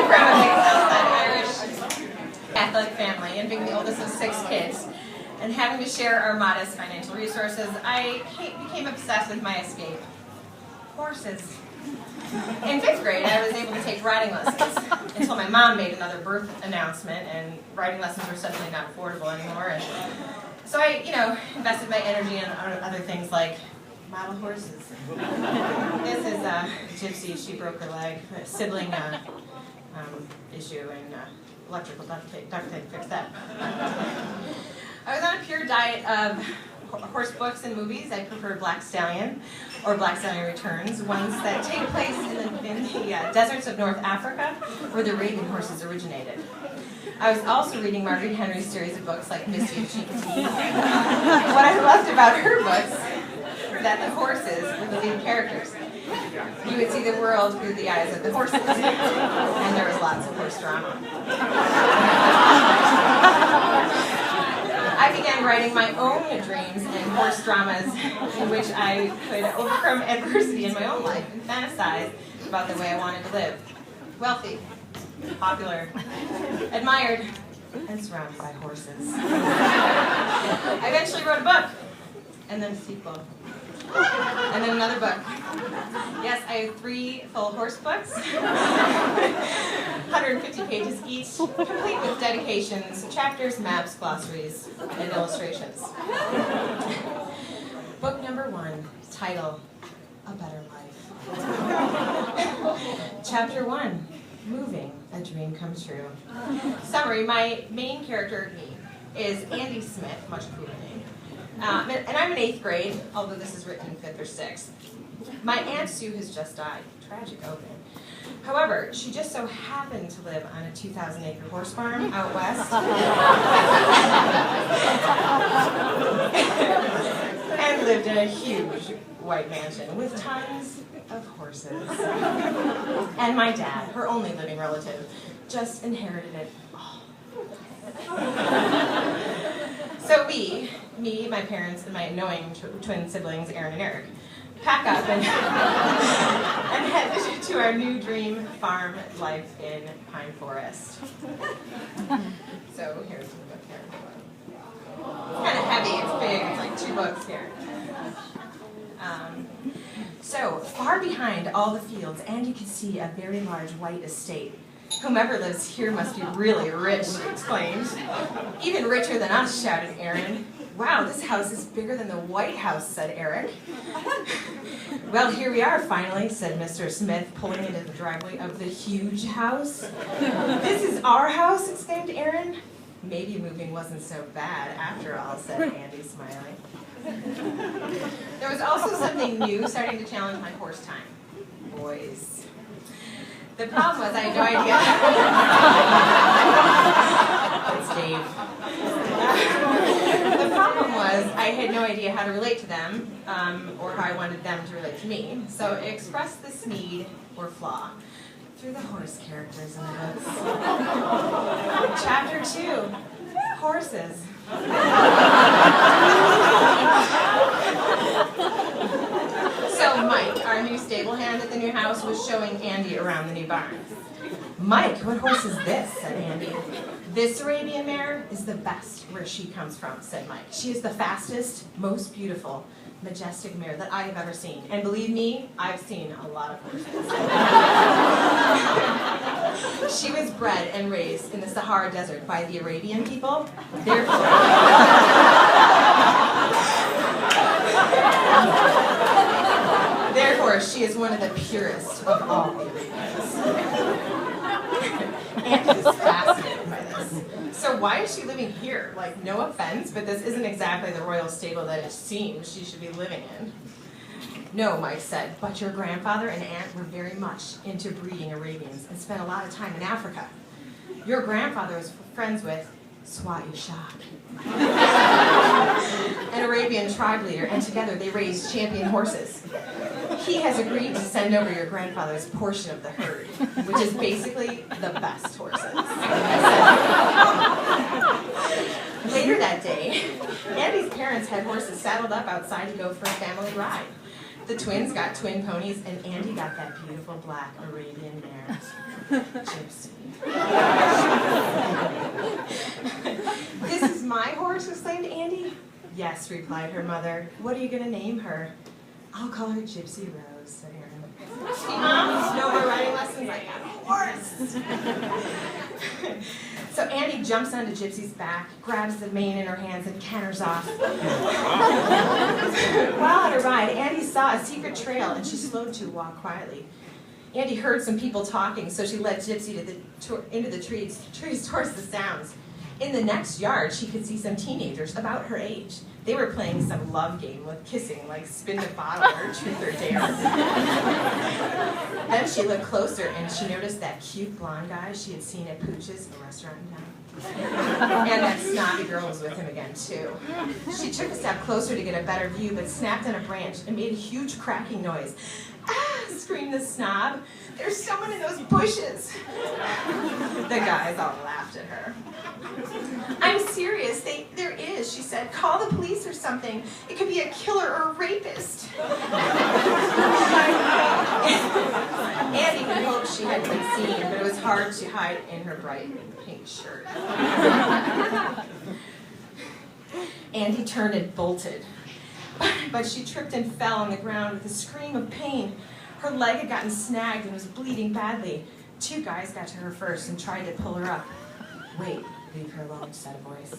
from a big Irish Catholic family and being the oldest of 6 kids and having to share our modest financial resources, I became obsessed with my escape. Horses. In 5th grade, I was able to take riding lessons until my mom made another birth announcement and riding lessons were suddenly not affordable anymore. And so I, invested my energy in other things like model horses. This is Gypsy. She broke her leg. A sibling issue and electrical duct tape fixed that. I was on a pure diet of horse books and movies. I preferred Black Stallion or Black Stallion Returns, ones that take place in the deserts of North Africa where the Arabian horses originated. I was also reading Margaret Henry's series of books like Misty of Chicoutimi. What I loved about her books was that the horses were the lead characters. You would see the world through the eyes of the horses, and there was lots of horse drama. I began writing my own dreams and horse dramas in which I could overcome adversity in my own life and fantasize about the way I wanted to live. Wealthy, popular, admired, and surrounded by horses. I eventually wrote a book, and then a sequel, and then another book. Yes, I have 3 full horse books, 150 pages each, complete with dedications, chapters, maps, glossaries, and illustrations. Book number 1, title, A Better Life. Chapter 1, Moving, A Dream Come True. Summary, my main character, me, is Andy Smith, much cooler name. And I'm in 8th grade, although this is written in 5th or 6th. My Aunt Sue has just died. Tragic opening. However, she just so happened to live on a 2,000-acre horse farm out west. And lived in a huge white mansion with tons of horses. And my dad, her only living relative, just inherited it all. So me, my parents, and my annoying twin siblings, Erin and Eric, pack up and head to our new dream farm life in Pine Forest. So here's the book here. It's kind of heavy, it's big, it's like 2 books here. So far behind all the fields, and you can see a very large white estate. Whomever lives here must be really rich, she exclaimed. Even richer than us, shouted Erin. Wow, this house is bigger than the White House, said Eric. Well, here we are, finally, said Mr. Smith, pulling into the driveway of the huge house. This is our house, exclaimed Erin. Maybe moving wasn't so bad, after all, said Andy, smiling. There was also something new starting to challenge my horse time. Boys. The problem was I had no idea. It's Dave. The problem was I had no idea how to relate to them, or how I wanted them to relate to me. So I expressed this need or flaw through the horse characters in the books. Chapter 2, Horses. So Mike, our new stable hand at the new house, was showing Andy around the new barn. Mike, what horse is this? Said Andy. This Arabian mare is the best where she comes from, said Mike. She is the fastest, most beautiful, majestic mare that I have ever seen. And believe me, I've seen a lot of horses. She was bred and raised in the Sahara Desert by the Arabian people. Therefore, she is one of the purest of all the Arabians. Andy is fascinated by this. So why is she living here? Like, no offense, but this isn't exactly the royal stable that it seems she should be living in. No, Mike said, but your grandfather and aunt were very much into breeding Arabians and spent a lot of time in Africa. Your grandfather was friends with Swati Shah, an Arabian tribe leader, and together they raised champion horses. He has agreed to send over your grandfather's portion of the herd, which is basically the best horses. Later that day, Andy's parents had horses saddled up outside to go for a family ride. The twins got twin ponies, and Andy got that beautiful black Arabian mare, Gypsy. This is my horse, exclaimed Andy. Yes, replied her mother. What are you going to name her? I'll call her Gypsy Rose, said Erin. Gee, Mom, no more riding lessons. I have a horse. So Andy jumps onto Gypsy's back, grabs the mane in her hands, and canters off. While on her ride, Andy saw a secret trail, and she slowed to walk quietly. Andy heard some people talking, so she led Gypsy into the trees towards the sounds. In the next yard, she could see some teenagers about her age. They were playing some love game with kissing, like spin the bottle or truth or dare. Then she looked closer, and she noticed that cute blonde guy she had seen at Pooch's, a restaurant in town. And that snobby girl was with him again, too. She took a step closer to get a better view, but snapped on a branch and made a huge cracking noise. Ah, screamed the snob. There's someone in those bushes. The guys all laughed at her. I'm serious, there is, she said. Call the police or something. It could be a killer or a rapist. Andy could hope she hadn't been seen, but it was hard to hide in her bright pink shirt. Andy turned and bolted. But she tripped and fell on the ground with a scream of pain. Her leg had gotten snagged and was bleeding badly. Two guys got to her first and tried to pull her up. Wait, leave her alone, said a voice.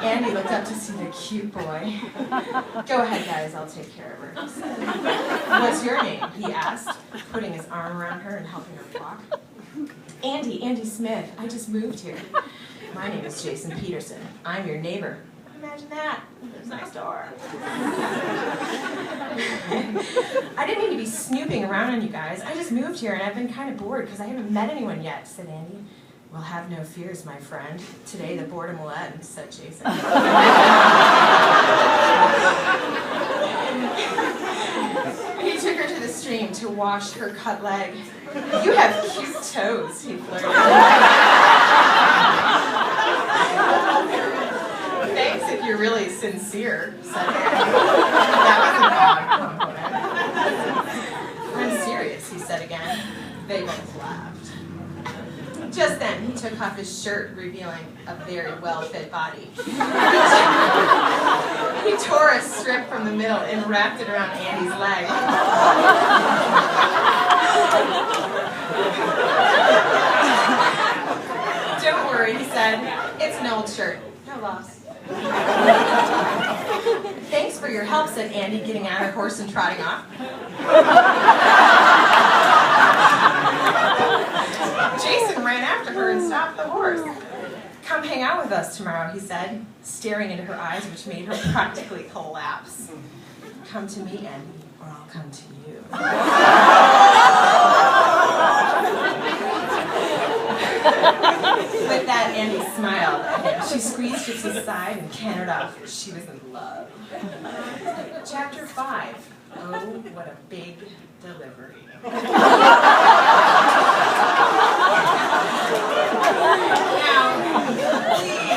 Andy looked up to see the cute boy. Go ahead, guys, I'll take care of her, he said. What's your name? He asked, putting his arm around her and helping her walk. Andy Smith. I just moved here. My name is Jason Peterson. I'm your neighbor. Imagine that. Lives next door. I didn't mean to be snooping around on you guys. I just moved here and I've been kind of bored because I haven't met anyone yet, said Andy. Well, have no fears, my friend. Today the boredom will end, said Jason. He took her to the stream to wash her cut leg. You have cute toes, he flirted. Thanks if you're really sincere, said Erin. That was a bad compliment. I'm serious, he said again. They both laughed. Just then, he took off his shirt, revealing a very well-fit body. He tore a strip from the middle and wrapped it around Andy's leg. Don't worry, he said. It's an old shirt. No loss. Thanks for your help, said Andy, getting on her horse and trotting off. Jason ran after her and stopped the horse. Come hang out with us tomorrow, he said, staring into her eyes, which made her practically collapse. Come to me, Andy, or I'll come to you. With that, Andy smiled at him. She squeezed Gypsy's side and cantered off. She was in love. Chapter 5. Oh, what a big delivery. Now, please.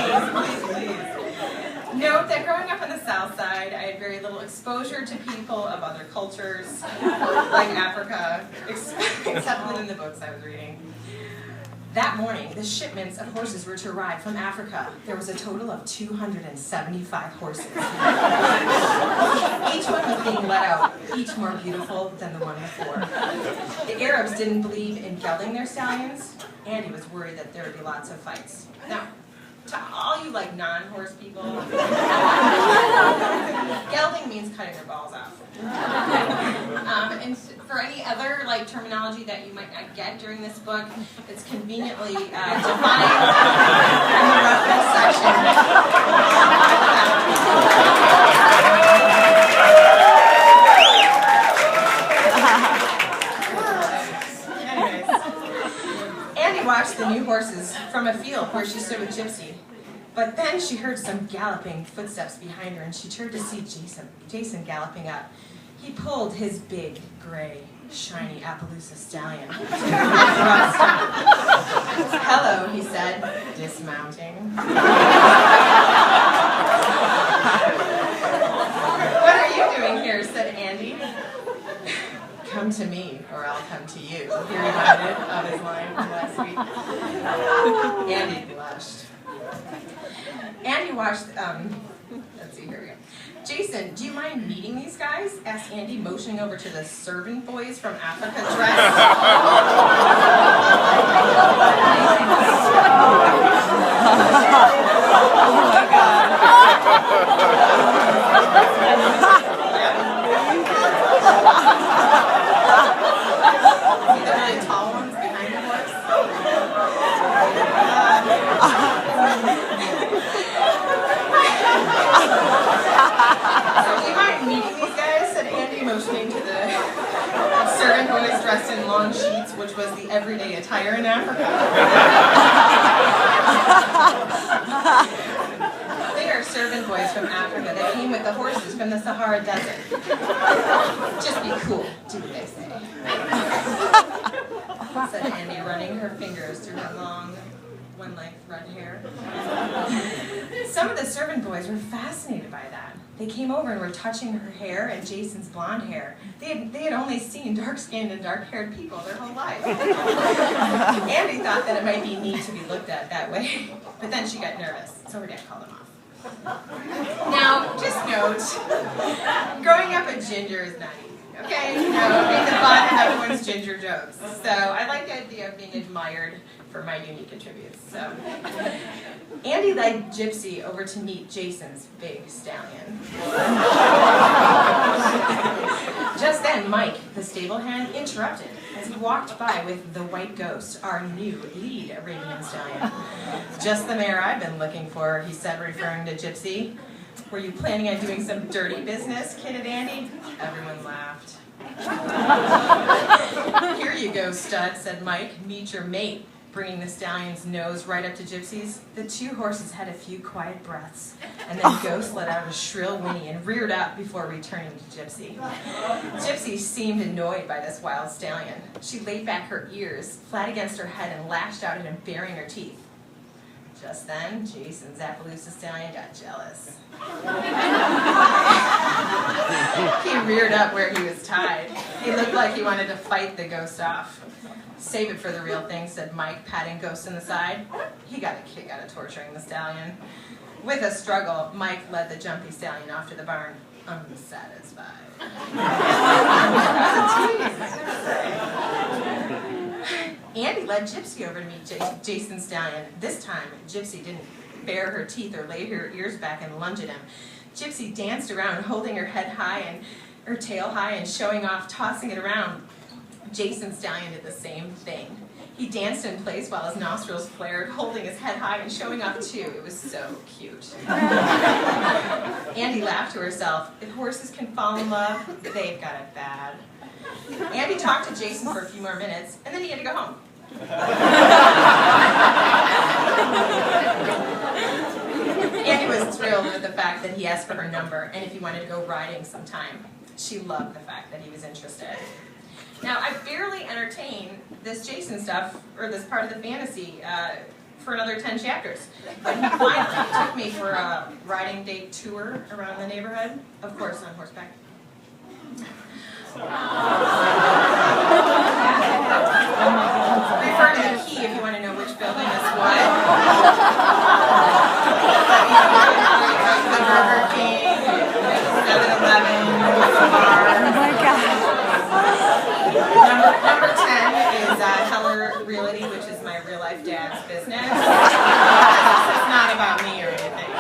Note that growing up on the South Side, I had very little exposure to people of other cultures, like Africa, except in the books I was reading. That morning, the shipments of horses were to arrive from Africa. There was a total of 275 horses. Each one was being let out, each more beautiful than the one before. The Arabs didn't believe in gelding their stallions. Andy was worried that there would be lots of fights. Now, to all you non-horse people, gelding means cutting their balls off. And for any other terminology that you might not get during this book, it's conveniently defined in the reference section. Anyways, Andy watched the new horses from a field where she stood with Gypsy. But then she heard some galloping footsteps behind her, and she turned to see Jason galloping up. He pulled his big, gray, shiny Appaloosa stallion. Hello, he said, dismounting. come to me or I'll come to you. He reminded of his line from last week. Andy blushed. Andy watched, let's see, here we go. Jason, do you mind meeting these guys? Asked Andy, motioning over to the servant boys from Africa dressed. Oh my God. See the really tall ones behind the horse? So do you mind meeting these guys? Said Andy, motioning to the servant boys dressed in long sheets, which was the everyday attire in Africa. They are servant boys from Africa. They came with the horses from the Sahara Desert. Just be cool, do what they say. Said Andy, running her fingers through her long, one-length red hair. Some of the servant boys were fascinated by that. They came over and were touching her hair and Jason's blonde hair. They had only seen dark-skinned and dark-haired people their whole life. Andy thought that it might be neat to be looked at that way, but then she got nervous, so her dad called him off. Now, just note, growing up a ginger is not easy, okay? Being the butt of everyone's ginger jokes. So I like the idea of being admired for my unique attributes. So Andy led Gypsy over to meet Jason's big stallion. Just then, Mike, the stable hand, interrupted as he walked by with the white ghost, our new lead Arabian stallion. Just the mare I've been looking for, he said, referring to Gypsy. Were you planning on doing some dirty business, kidded Andy? Everyone laughed. Here you go, stud, said Mike. Meet your mate. Bringing the stallion's nose right up to Gypsy's. The two horses had a few quiet breaths, and then Ghost let out a shrill whinny and reared up before returning to Gypsy. Gypsy seemed annoyed by this wild stallion. She laid back her ears flat against her head and lashed out at him, baring her teeth. Just then, Jason's Appaloosa stallion got jealous. He reared up where he was tied. He looked like he wanted to fight the ghost off. Save it for the real thing, said Mike, patting Ghost in the side. He got a kick out of torturing the stallion. With a struggle, Mike led the jumpy stallion off to the barn, unsatisfied. Andy led Gypsy over to meet Jason's stallion. This time, Gypsy didn't bare her teeth or lay her ears back and lunge at him. Gypsy danced around, holding her head high and her tail high and showing off, tossing it around. Jason's stallion did the same thing. He danced in place while his nostrils flared, holding his head high and showing off too. It was so cute. Andy laughed to herself. If horses can fall in love, they've got it bad. Andy talked to Jason for a few more minutes, and then he had to go home. Andy was thrilled with the fact that he asked for her number and if he wanted to go riding sometime. She loved the fact that he was interested. Now, I barely entertained this Jason stuff, or this part of the fantasy, for another 10 chapters. But he finally took me for a riding date tour around the neighborhood, of course on horseback. Refer to the key if you want to know which building is what. The Burger King, 7-Eleven, the bar. Oh my God. Number 10 is Heller Realty, which is my real-life dad's business. It's not about me or anything.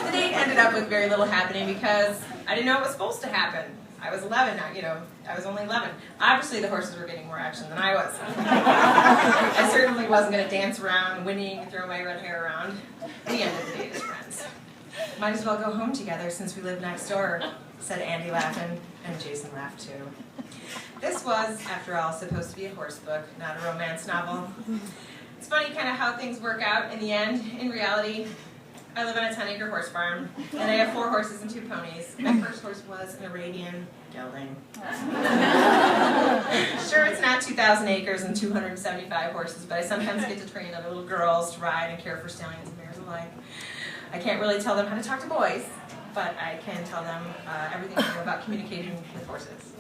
The date ended up with very little happening because I didn't know it was supposed to happen. I was 11, I was only 11. Obviously, the horses were getting more action than I was. I certainly wasn't going to dance around, whinnying, throw my red hair around. We ended the date as friends. Might as well go home together since we live next door, said Andy, laughing, and Jason laughed too. This was, after all, supposed to be a horse book, not a romance novel. It's funny kind of how things work out in the end. In reality, I live on a 10-acre horse farm, and I have 4 horses and 2 ponies. My first horse was an Arabian gelding. Sure, it's not 2,000 acres and 275 horses, but I sometimes get to train other little girls to ride and care for stallions and mares alike. I can't really tell them how to talk to boys, but I can tell them everything I know about communicating with horses.